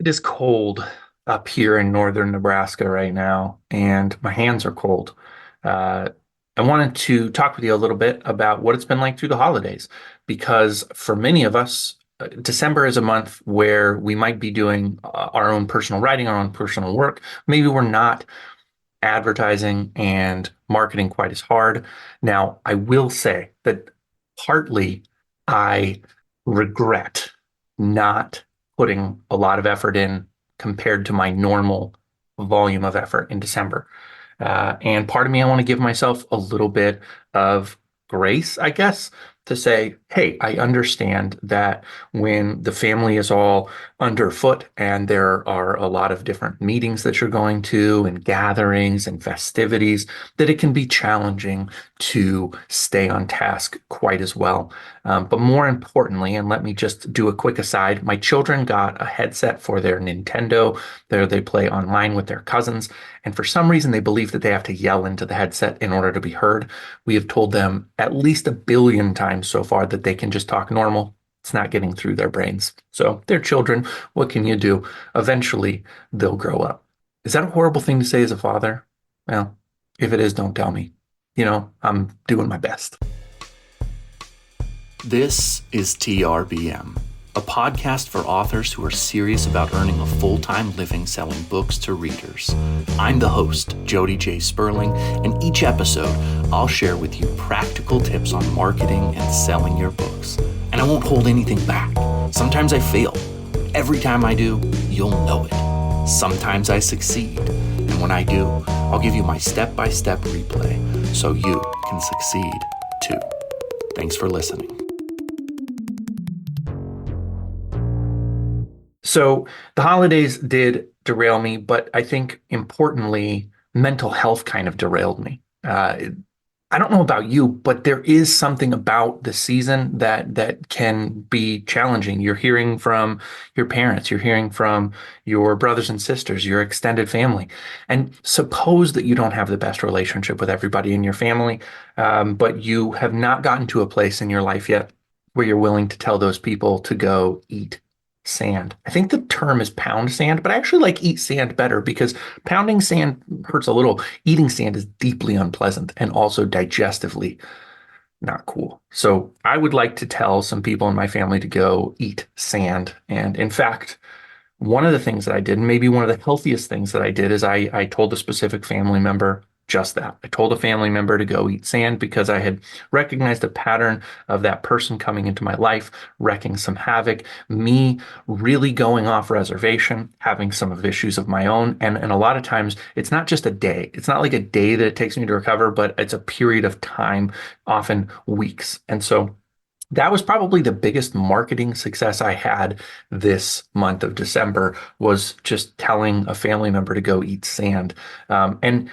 It is cold up here in northern Nebraska right now, and my hands are cold. Uh, I wanted to talk with you a little bit about what it's been like through the holidays, because for many of us, December is a month where we might be doing our own personal writing, our own personal work. Maybe we're not advertising and marketing quite as hard. Now, I will say that partly I regret not putting a lot of effort in compared to my normal volume of effort in December. And part of me, I want to give myself a little bit of grace, I guess, to say, hey, I understand that when the family is all underfoot and there are a lot of different meetings that you're going to and gatherings and festivities, that it can be challenging to stay on task quite as well. But more importantly, and let me just do a quick aside, my children got a headset for their Nintendo. There they play online with their cousins. And for some reason, they believe that they have to yell into the headset in order to be heard. We have told them at least a billion times so far that they can just talk normal. It's not getting through their brains. So they're children. What can you do? Eventually, they'll grow up. Is that a horrible thing to say as a father? Well, if it is, don't tell me. I'm doing my best. This is TRBM, a podcast for authors who are serious about earning a full-time living selling books to readers. I'm the host, Jody J. Sperling, and each episode I'll share with you practical tips on marketing and selling your books. And I won't hold anything back. Sometimes I fail. Every time I do, you'll know it. Sometimes I succeed. And when I do, I'll give you my step-by-step replay so you can succeed too. Thanks for listening. So the holidays did derail me, but I think importantly, mental health kind of derailed me. I don't know about you, but there is something about the season that can be challenging. You're hearing from your parents, you're hearing from your brothers and sisters, your extended family, and suppose that you don't have the best relationship with everybody in your family, but you have not gotten to a place in your life yet where you're willing to tell those people to go eat sand. I think the term is pound sand, but I actually like eat sand better because pounding sand hurts a little. Eating sand is deeply unpleasant and also digestively not cool. So I would like to tell some people in my family to go eat sand. And in fact, one of the things that I did, and maybe one of the healthiest things that I did, is I told a specific family member just that. I told a family member to go eat sand because I had recognized a pattern of that person coming into my life, wreaking some havoc, me really going off reservation, having some of issues of my own. And a lot of times it's not just a day. It's not like a day that it takes me to recover, but it's a period of time, often weeks. And so that was probably the biggest marketing success I had this month of December was just telling a family member to go eat sand. And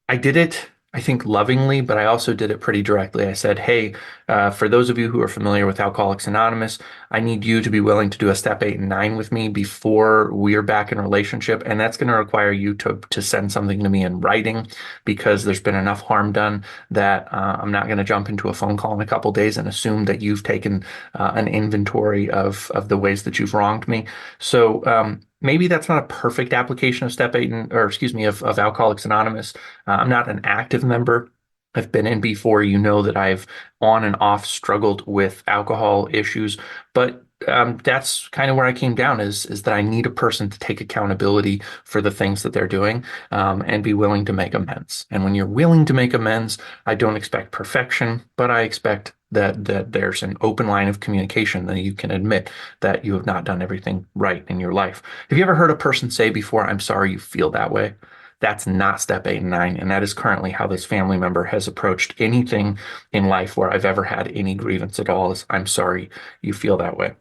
I did it, I think, lovingly, but I also did it pretty directly. I said, hey, for those of you who are familiar with Alcoholics Anonymous, I need you to be willing to do a step 8 and 9 with me before we're back in a relationship. And that's going to require you to send something to me in writing because there's been enough harm done that I'm not going to jump into a phone call in a couple days and assume that you've taken an inventory of the ways that you've wronged me. So maybe that's not a perfect application of step 8 or excuse me, of Alcoholics Anonymous. I'm not an active member. I've been in before. You know that I've on and off struggled with alcohol issues, but that's kind of where I came down is that I need a person to take accountability for the things that they're doing and be willing to make amends. And when you're willing to make amends, I don't expect perfection, but I expect that there's an open line of communication that you can admit that you have not done everything right in your life. Have you ever heard a person say before, I'm sorry you feel that way? That's not step 8 and 9. And that is currently how this family member has approached anything in life where I've ever had any grievance at all is I'm sorry you feel that way.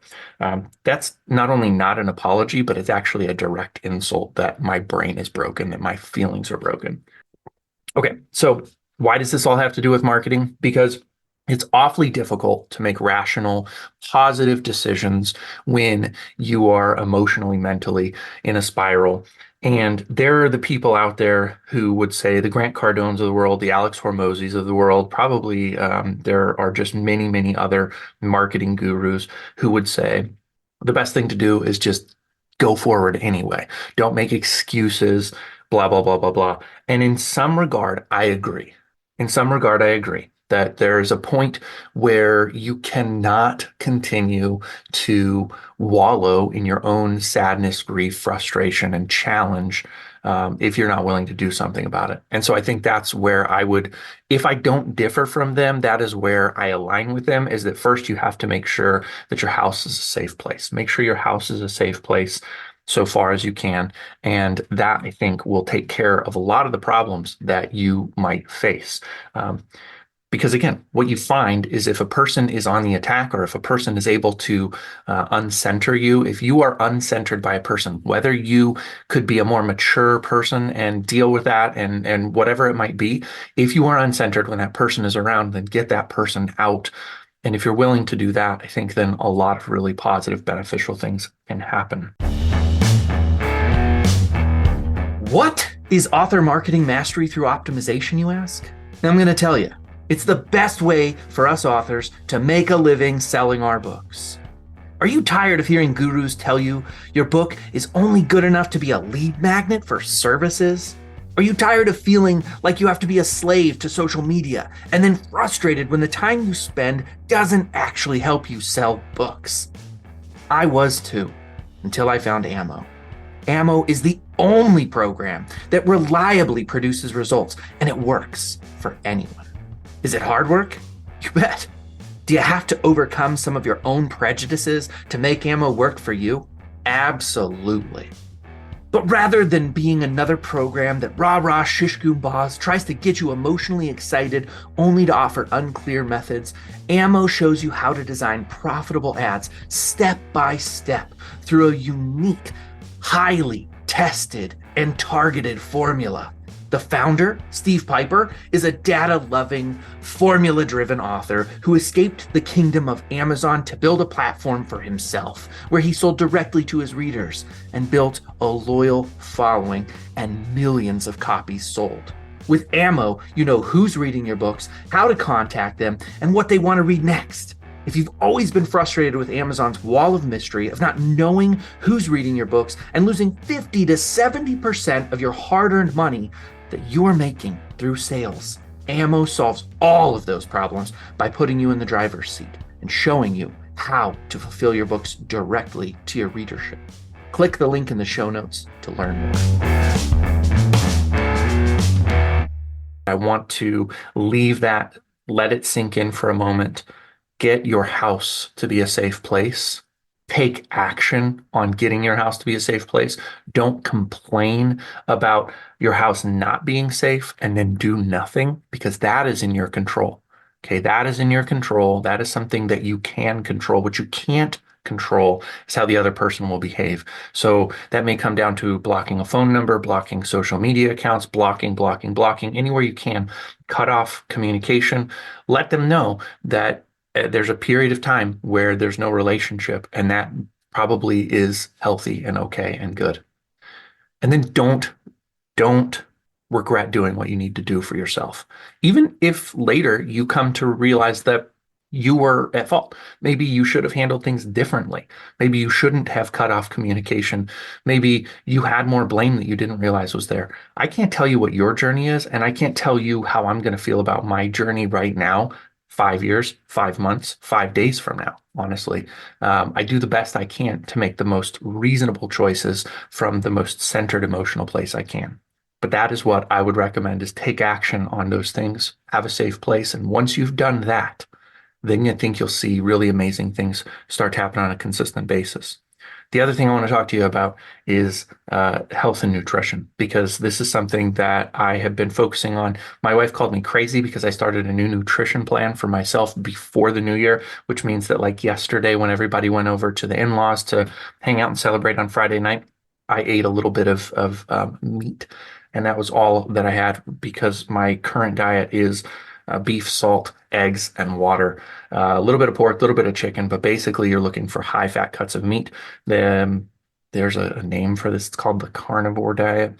That's not only not an apology, but it's actually a direct insult that my brain is broken, that my feelings are broken. Okay, so why does this all have to do with marketing? Because it's awfully difficult to make rational, positive decisions when you are emotionally, mentally in a spiral. And there are the people out there who would say the Grant Cardones of the world, the Alex Hormozis of the world, probably there are just many, many other marketing gurus who would say the best thing to do is just go forward anyway. Don't make excuses, blah, blah, blah, blah, blah. And in some regard, I agree. In some regard, I agree that there's a point where you cannot continue to wallow in your own sadness, grief, frustration, and challenge if you're not willing to do something about it. And so I think that's where I would, if I don't differ from them, that is where I align with them, is that first you have to make sure that your house is a safe place. Make sure your house is a safe place so far as you can. And that, I think, will take care of a lot of the problems that you might face. Because again, what you find is if a person is on the attack or if a person is able to uncenter you, if you are uncentered by a person, whether you could be a more mature person and deal with that and whatever it might be, if you are uncentered when that person is around, then get that person out. And if you're willing to do that, I think then a lot of really positive, beneficial things can happen. What is author marketing mastery through optimization, you ask? Now, I'm going to tell you. It's the best way for us authors to make a living selling our books. Are you tired of hearing gurus tell you your book is only good enough to be a lead magnet for services? Are you tired of feeling like you have to be a slave to social media and then frustrated when the time you spend doesn't actually help you sell books? I was too, until I found Ammo. Ammo is the only program that reliably produces results, and it works for anyone. Is it hard work? You bet. Do you have to overcome some of your own prejudices to make Ammo work for you? Absolutely. But rather than being another program that rah-rah shish-goombahs tries to get you emotionally excited only to offer unclear methods, Ammo shows you how to design profitable ads step by step through a unique, highly tested and targeted formula. The founder, Steve Piper, is a data-loving, formula-driven author who escaped the kingdom of Amazon to build a platform for himself, where he sold directly to his readers and built a loyal following and millions of copies sold. With Ammo, you know who's reading your books, how to contact them, and what they want to read next. If you've always been frustrated with Amazon's wall of mystery of not knowing who's reading your books and losing 50 to 70% of your hard-earned money that you're making through sales, Ammo solves all of those problems by putting you in the driver's seat and showing you how to fulfill your books directly to your readership. Click the link in the show notes to learn more. I want to leave that, let it sink in for a moment. Get your house to be a safe place. Take action on getting your house to be a safe place. Don't complain about your house not being safe and then do nothing, because that is in your control. Okay, that is in your control. That is something that you can control. What you can't control is how the other person will behave. So that may come down to blocking a phone number, blocking social media accounts, blocking, anywhere you can. Cut off communication. Let them know that there's a period of time where there's no relationship, and that probably is healthy and okay and good. And then don't regret doing what you need to do for yourself. Even if later you come to realize that you were at fault. Maybe you should have handled things differently. Maybe you shouldn't have cut off communication. Maybe you had more blame that you didn't realize was there. I can't tell you what your journey is, and I can't tell you how I'm going to feel about my journey right now, 5 years, 5 months, 5 days from now, honestly. I do the best I can to make the most reasonable choices from the most centered emotional place I can. But that is what I would recommend, is take action on those things, have a safe place. And once you've done that, then I think you'll see really amazing things start to happen on a consistent basis. The other thing I want to talk to you about is health and nutrition, because this is something that I have been focusing on. My wife called me crazy because I started a new nutrition plan for myself before the new year, which means that like yesterday when everybody went over to the in-laws to hang out and celebrate on Friday night, I ate a little bit of meat. And that was all that I had, because my current diet is beef, salt, eggs, and water. A little bit of pork, a little bit of chicken, but basically you're looking for high-fat cuts of meat. Then there's a name for this. It's called the carnivore diet.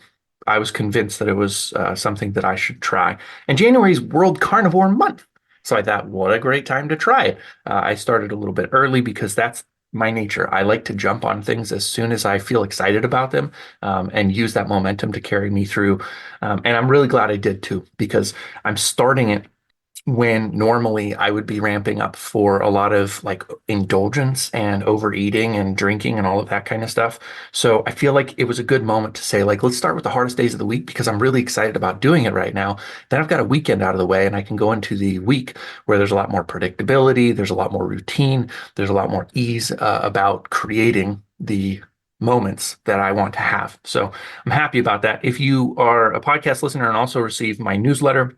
I was convinced that it was something that I should try. And January is World Carnivore Month. So I thought, what a great time to try it. I started a little bit early because that's my nature. I like to jump on things as soon as I feel excited about them, and use that momentum to carry me through. And I'm really glad I did too, because I'm starting it when normally I would be ramping up for a lot of like indulgence and overeating and drinking and all of that kind of stuff. So I feel like it was a good moment to say, like, let's start with the hardest days of the week because I'm really excited about doing it right now. Then I've got a weekend out of the way and I can go into the week where there's a lot more predictability, there's a lot more routine, there's a lot more ease about creating the moments that I want to have. So I'm happy about that. If you are a podcast listener and also receive my newsletter,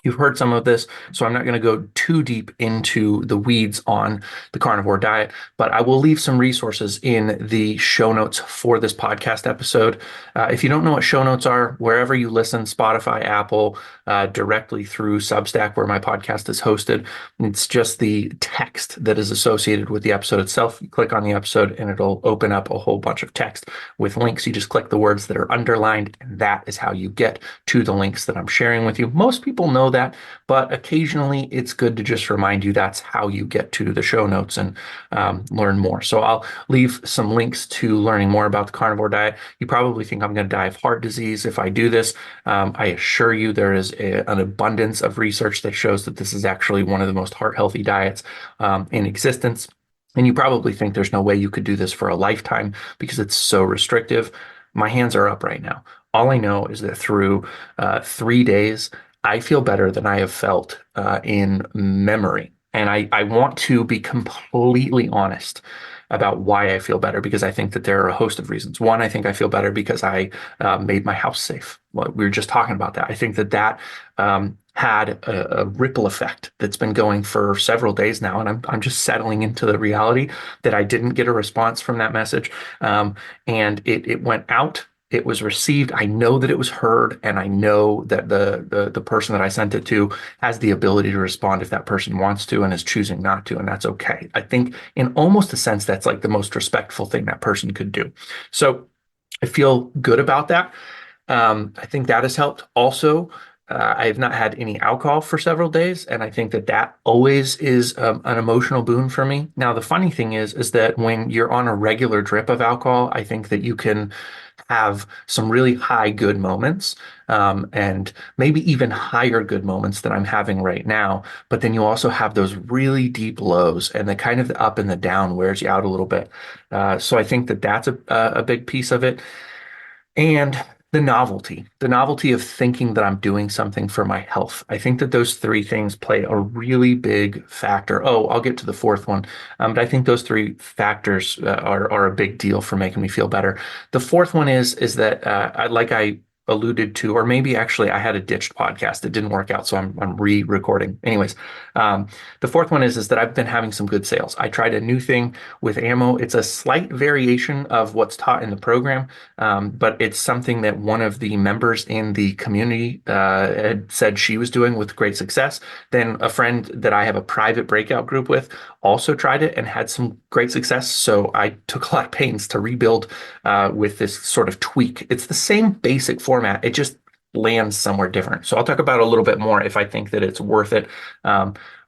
you've heard some of this, so I'm not going to go too deep into the weeds on the carnivore diet, but I will leave some resources in the show notes for this podcast episode. If you don't know what show notes are, wherever you listen, Spotify, Apple, directly through Substack, where my podcast is hosted, it's just the text that is associated with the episode itself. You click on the episode and it'll open up a whole bunch of text with links. You just click the words that are underlined, and that is how you get to the links that I'm sharing with you. Most people know that, but occasionally it's good to just remind you that's how you get to the show notes and learn more. So I'll leave some links to learning more about the carnivore diet. You probably think I'm going to die of heart disease if I do this. I assure you there is an abundance of research that shows that this is actually one of the most heart healthy diets in existence. And you probably think there's no way you could do this for a lifetime because it's so restrictive. My hands are up right now. All I know is that through 3 days, I feel better than I have felt in memory. And I want to be completely honest about why I feel better because I think that there are a host of reasons. One, I think I feel better because I made my house safe. Well, we were just talking about that. I think that had a ripple effect that's been going for several days now, and I'm just settling into the reality that I didn't get a response from that message, and it went out. It was received. I know that it was heard, and I know that the person that I sent it to has the ability to respond if that person wants to and is choosing not to, and that's okay. I think in almost a sense that's like the most respectful thing that person could do. So I feel good about that. I think that has helped. Also, I have not had any alcohol for several days, and I think that that always is an emotional boon for me. Now, the funny thing is that when you're on a regular drip of alcohol, I think that you can have some really high good moments, and maybe even higher good moments than I'm having right now. But then you also have those really deep lows, and the kind of the up and the down wears you out a little bit. So I think that that's a big piece of it. And the novelty of thinking that I'm doing something for my health. I think that those three things play a really big factor. Oh, I'll get to the fourth one. But I think those three factors are a big deal for making me feel better. The fourth one is that like I alluded to, or maybe actually I had a ditched podcast. It didn't work out, so I'm re-recording. Anyways, um, the fourth one is that I've been having some good sales. I tried a new thing with ammo. It's a slight variation of what's taught in the program, but it's something that one of the members in the community had said she was doing with great success. Then a friend that I have a private breakout group with also tried it and had some great success. So I took a lot of pains to rebuild with this sort of tweak. It's the same basic format. It just lands somewhere different. So I'll talk about it a little bit more if I think that it's worth it.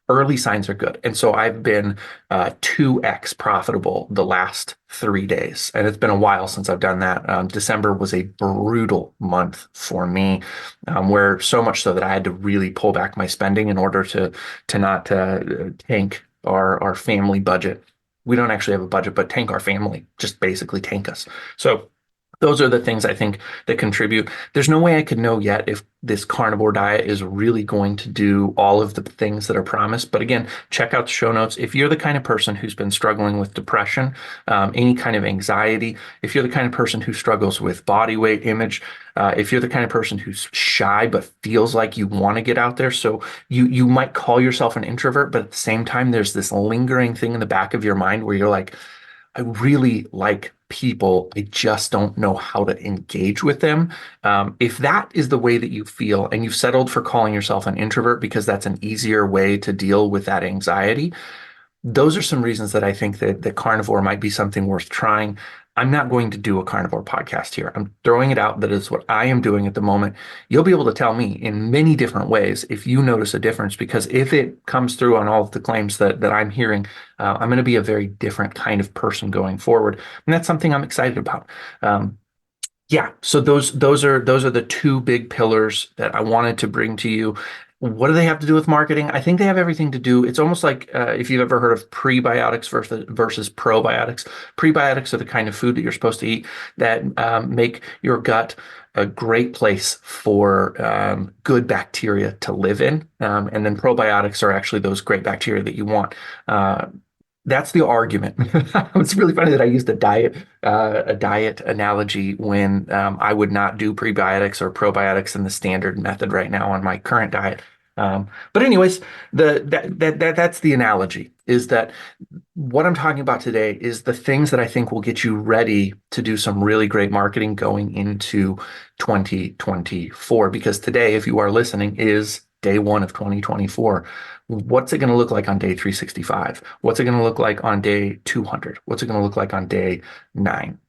Early signs are good. And so I've been 2x profitable the last 3 days. And it's been a while since I've done that. December was a brutal month for me, where so much so that I had to really pull back my spending in order to not tank our family budget. We don't actually have a budget, but tank our family, just basically tank us. So those are the things I think that contribute. There's no way I could know yet if this carnivore diet is really going to do all of the things that are promised. But again, check out the show notes. If you're the kind of person who's been struggling with depression, any kind of anxiety, if you're the kind of person who struggles with body weight image, if you're the kind of person who's shy but feels like you want to get out there, so you might call yourself an introvert, but at the same time, there's this lingering thing in the back of your mind where you're like, I really like people. I just don't know how to engage with them. If that is the way that you feel and you've settled for calling yourself an introvert because that's an easier way to deal with that anxiety, those are some reasons that I think that the carnivore might be something worth trying. I'm not going to do a carnivore podcast here. I'm throwing it out. That is what I am doing at the moment. You'll be able to tell me in many different ways if you notice a difference, because if it comes through on all of the claims that I'm hearing, I'm going to be a very different kind of person going forward. And that's something I'm excited about. Yeah, so those are the two big pillars that I wanted to bring to you. What do they have to do with marketing? I think they have everything to do. It's almost like if you've ever heard of prebiotics versus probiotics. Prebiotics are the kind of food that you're supposed to eat that make your gut a great place for good bacteria to live in. And then probiotics are actually those great bacteria that you want. That's the argument. It's really funny that I used a diet analogy when I would not do prebiotics or probiotics in the standard method right now on my current diet. But anyways, that's the analogy. Is that what I'm talking about today? Is the things that I think will get you ready to do some really great marketing going into 2024. Because today, if you are listening, is day one of 2024. What's it going to look like on day 365? What's it going to look like on day 200? What's it going to look like on day 9?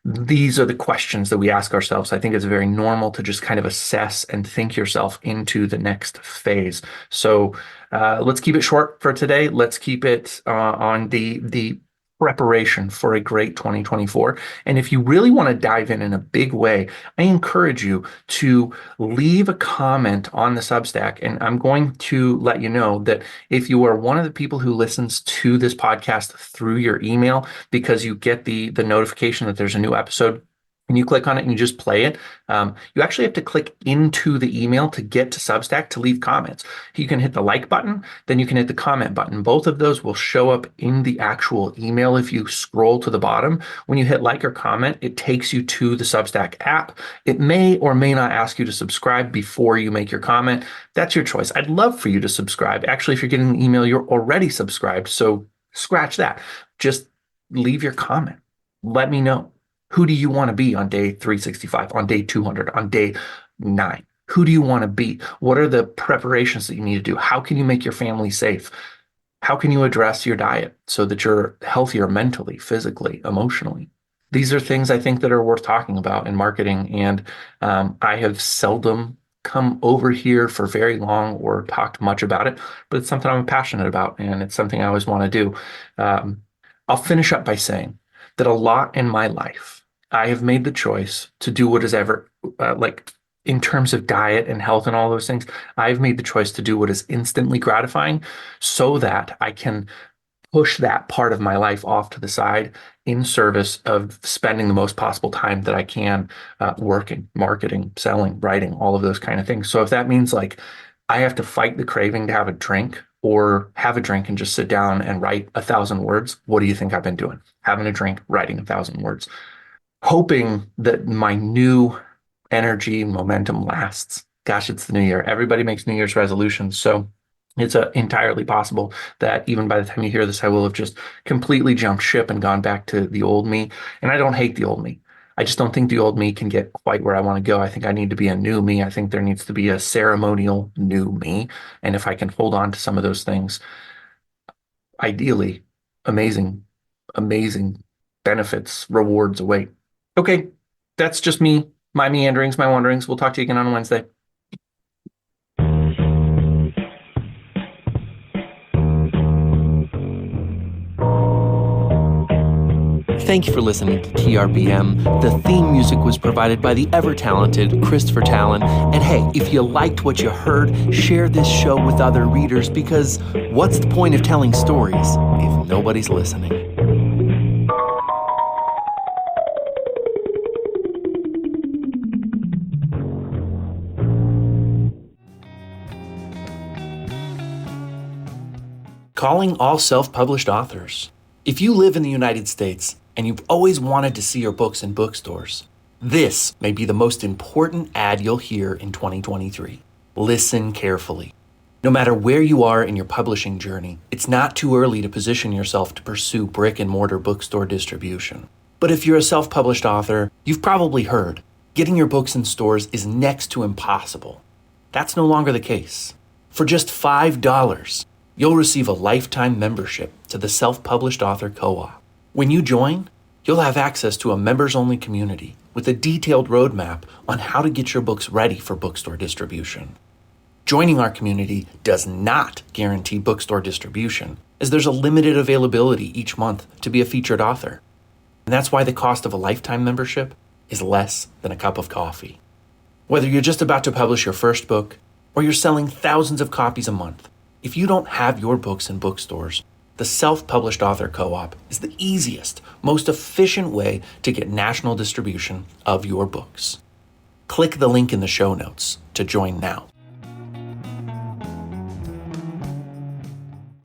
These are the questions that we ask ourselves. I think it's very normal to just kind of assess and think yourself into the next phase. So let's keep it short for today. Let's keep it on the preparation for a great 2024. And if you really want to dive in a big way, I encourage you to leave a comment on the Substack. And I'm going to let you know that if you are one of the people who listens to this podcast through your email, because you get the notification that there's a new episode, and you click on it and you just play it, you actually have to click into the email to get to Substack to leave comments. You can hit the like button, then you can hit the comment button. Both of those will show up in the actual email if you scroll to the bottom. When you hit like or comment, it takes you to the Substack app. It may or may not ask you to subscribe before you make your comment. That's your choice. I'd love for you to subscribe. Actually, if you're getting an email, you're already subscribed, so scratch that. Just leave your comment. Let me know. Who do you want to be on day 365, on day 200, on day 9? Who do you want to be? What are the preparations that you need to do? How can you make your family safe? How can you address your diet so that you're healthier mentally, physically, emotionally? These are things I think that are worth talking about in marketing. And I have seldom come over here for very long or talked much about it, but it's something I'm passionate about and it's something I always want to do. I'll finish up by saying that a lot in my life, I have made the choice to do what is ever, like in terms of diet and health and all those things, I've made the choice to do what is instantly gratifying so that I can push that part of my life off to the side in service of spending the most possible time that I can working, marketing, selling, writing, all of those kind of things. So if that means like I have to fight the craving to have a drink or have a drink and just sit down and write 1,000 words, what do you think I've been doing? Having a drink, writing 1,000 words, hoping that my new energy momentum lasts. Gosh, it's the new year. Everybody makes New Year's resolutions. So it's entirely possible that even by the time you hear this, I will have just completely jumped ship and gone back to the old me. And I don't hate the old me. I just don't think the old me can get quite where I want to go. I think I need to be a new me. I think there needs to be a ceremonial new me. And if I can hold on to some of those things, ideally, amazing, amazing benefits, rewards await. Okay, that's just me, my meanderings, my wanderings. We'll talk to you again on Wednesday. Thank you for listening to TRBM. The theme music was provided by the ever-talented Christopher Talon. And hey, if you liked what you heard, share this show with other readers, because what's the point of telling stories if nobody's listening? Calling all self-published authors. If you live in the United States and you've always wanted to see your books in bookstores, this may be the most important ad you'll hear in 2023. Listen carefully. No matter where you are in your publishing journey, it's not too early to position yourself to pursue brick and mortar bookstore distribution. But if you're a self-published author, you've probably heard getting your books in stores is next to impossible. That's no longer the case. For just $5, you'll receive a lifetime membership to the Self-Published Author Co-op. When you join, You'll have access to a members-only community with a detailed roadmap on how to get your books ready for bookstore distribution. Joining our community does not guarantee bookstore distribution, as there's a limited availability each month to be a featured author. And that's why the cost of a lifetime membership is less than a cup of coffee. Whether you're just about to publish your first book or you're selling thousands of copies a month, if you don't have your books in bookstores, the Self-Published Author Co-op is the easiest, most efficient way to get national distribution of your books. Click the link in the show notes to join now.